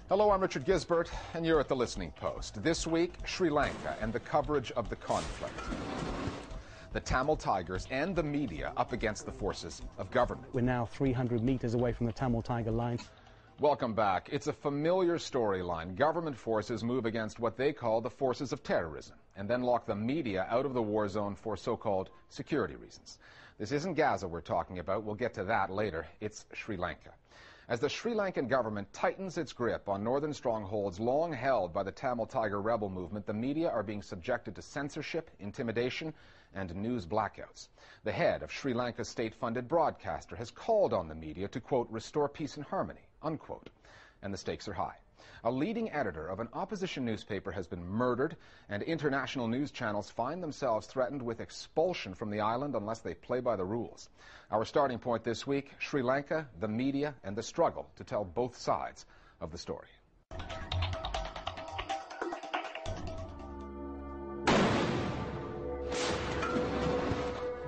Hello, I'm Richard Gisbert, and you're at The Listening Post. This week, Sri Lanka and the coverage of the conflict. The Tamil Tigers and the media up against the forces of government. We're now 300 meters away from the Tamil Tiger line. Welcome back. It's a familiar storyline. Government forces move against what they call the forces of terrorism and then lock the media out of the war zone for so-called security reasons. This isn't Gaza we're talking about. We'll get to that later. It's Sri Lanka. As the Sri Lankan government tightens its grip on northern strongholds long held by the Tamil Tiger rebel movement, the media are being subjected to censorship, intimidation, and news blackouts. The head of Sri Lanka's state-funded broadcaster has called on the media to, quote, restore peace and harmony, unquote. And the stakes are high. A leading editor of an opposition newspaper has been murdered, and international news channels find themselves threatened with expulsion from the island unless they play by the rules. Our starting point this week, Sri Lanka, the media, and the struggle to tell both sides of the story.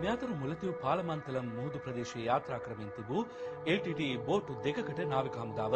මෙතර මුලතිව් පාලමන්තලම් මුහුදු ප්‍රදේශයේ යාත්‍රා කරමින් තිබූ LTT බෝටු දෙකකට නාවික හමුදාව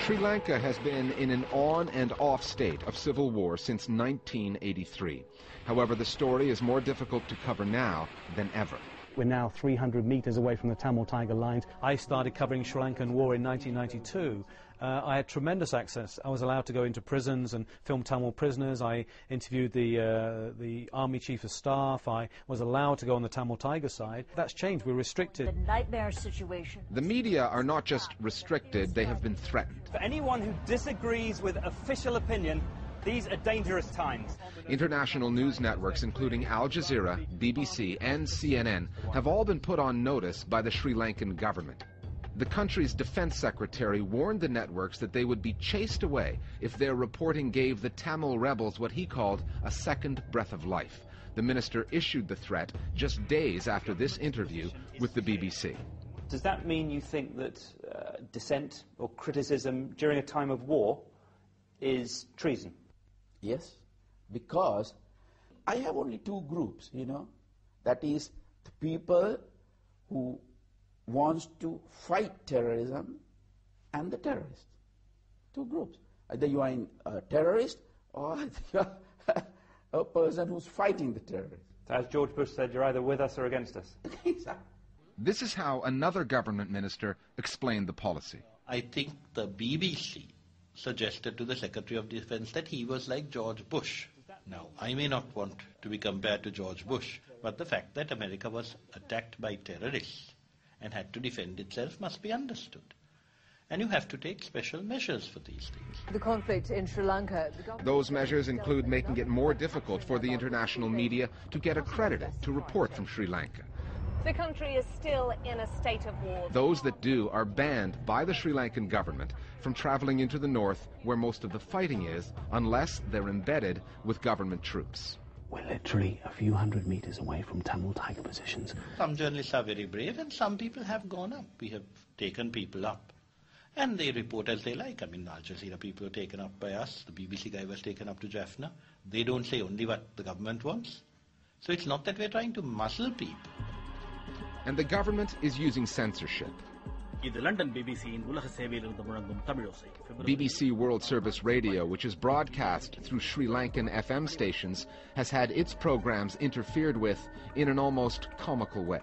Sri Lanka has been in an on and off state of civil war since 1983. However, the story is more difficult to cover now than ever. We're now 300 meters away from the Tamil Tiger lines. I started covering Sri Lankan war in 1992. I had tremendous access. I was allowed to go into prisons and film Tamil prisoners. I interviewed the Army Chief of Staff. I was allowed to go on the Tamil Tiger side. That's changed. We're restricted. The nightmare situation. The media are not just restricted, they have been threatened. For anyone who disagrees with official opinion, these are dangerous times. International news networks, including AlJazeera, BBC, and CNN, have all been put on notice by the Sri Lankan government. The country's defense secretary warned the networks that they would be chased away if their reporting gave the Tamil rebels what he called a second breath of life. The minister issued the threat just days after this interview with the BBC. Does that mean you think that dissent or criticism during a time of war is treason? Yes, because I have only two groups, that is the people who wants to fight terrorism and the terrorists. Two groups. Either you are a terrorist or you are a person who's fighting the terrorists. As George Bush said, you're either with us or against us. Exactly. This is how another government minister explained the policy. I think the BBC suggested to the Secretary of Defense that he was like George Bush. Now, I may not want to be compared to George Bush, but the fact that America was attacked by terrorists and had to defend itself must be understood. And you have to take special measures for these things. The conflict in Sri Lanka. Those measures include making it more difficult for the international media to get accredited to report from Sri Lanka. The country is still in a state of war. Those that do are banned by the Sri Lankan government from traveling into the north where most of the fighting is, unless they're embedded with government troops. We're literally a few hundred meters away from Tamil Tiger positions. Some journalists are very brave and some people have gone up. We have taken people up. And they report as they like. I mean, AlJazeera people are taken up by us. The BBC guy was taken up to Jaffna. They don't say only what the government wants. So it's not that we're trying to muscle people. And the government is using censorship. BBC World Service Radio, which is broadcast through Sri Lankan FM stations, has had its programs interfered with in an almost comical way.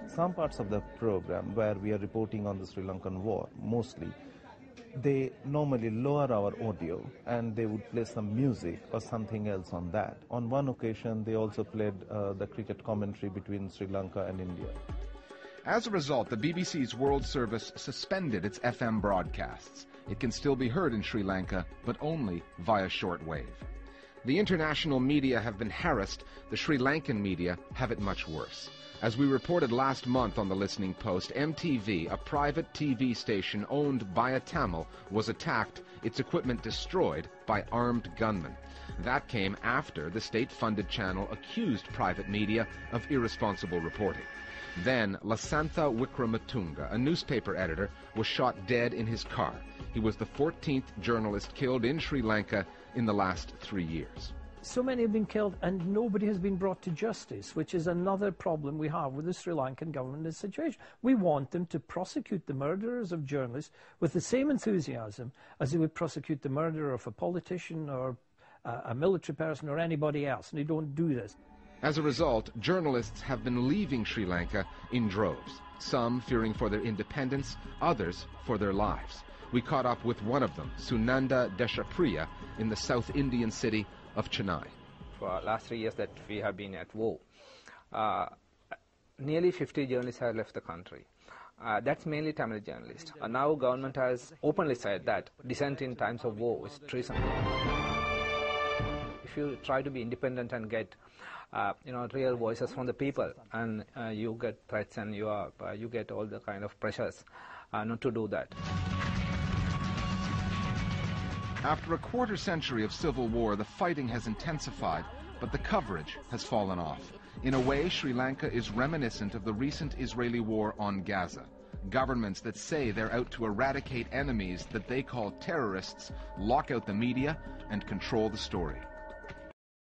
Some parts of the program where we are reporting on the Sri Lankan war, mostly, they normally lower our audio and they would play some music or something else on that. On one occasion, they also played the cricket commentary between Sri Lanka and India. As a result, the BBC's World Service suspended its FM broadcasts. It can still be heard in Sri Lanka, but only via shortwave. The international media have been harassed. The Sri Lankan media have it much worse. As we reported last month on the Listening Post, MTV, a private TV station owned by a Tamil, was attacked, its equipment destroyed by armed gunmen. That came after the state-funded channel accused private media of irresponsible reporting. Then, Lasantha Wickramatunga, a newspaper editor, was shot dead in his car. He was the 14th journalist killed in Sri Lanka in the last 3 years. So many have been killed and nobody has been brought to justice, which is another problem we have with the Sri Lankan government in this situation. We want them to prosecute the murderers of journalists with the same enthusiasm as they would prosecute the murderer of a politician or a military person or anybody else, and they don't do this. As a result, journalists have been leaving Sri Lanka in droves, some fearing for their independence, others for their lives. We caught up with one of them, Sunanda Deshapriya, in the South Indian city of Chennai. For the last 3 years that we have been at war, nearly 50 journalists have left the country. That's mainly Tamil journalists. Now government has openly said that dissent in times of war is treason. If you try to be independent and get real voices from the people, and you get threats and you get all the kind of pressures not to do that. After a quarter century of civil war, the fighting has intensified, but the coverage has fallen off. In a way, Sri Lanka is reminiscent of the recent Israeli war on Gaza. Governments that say they're out to eradicate enemies that they call terrorists lock out the media and control the story.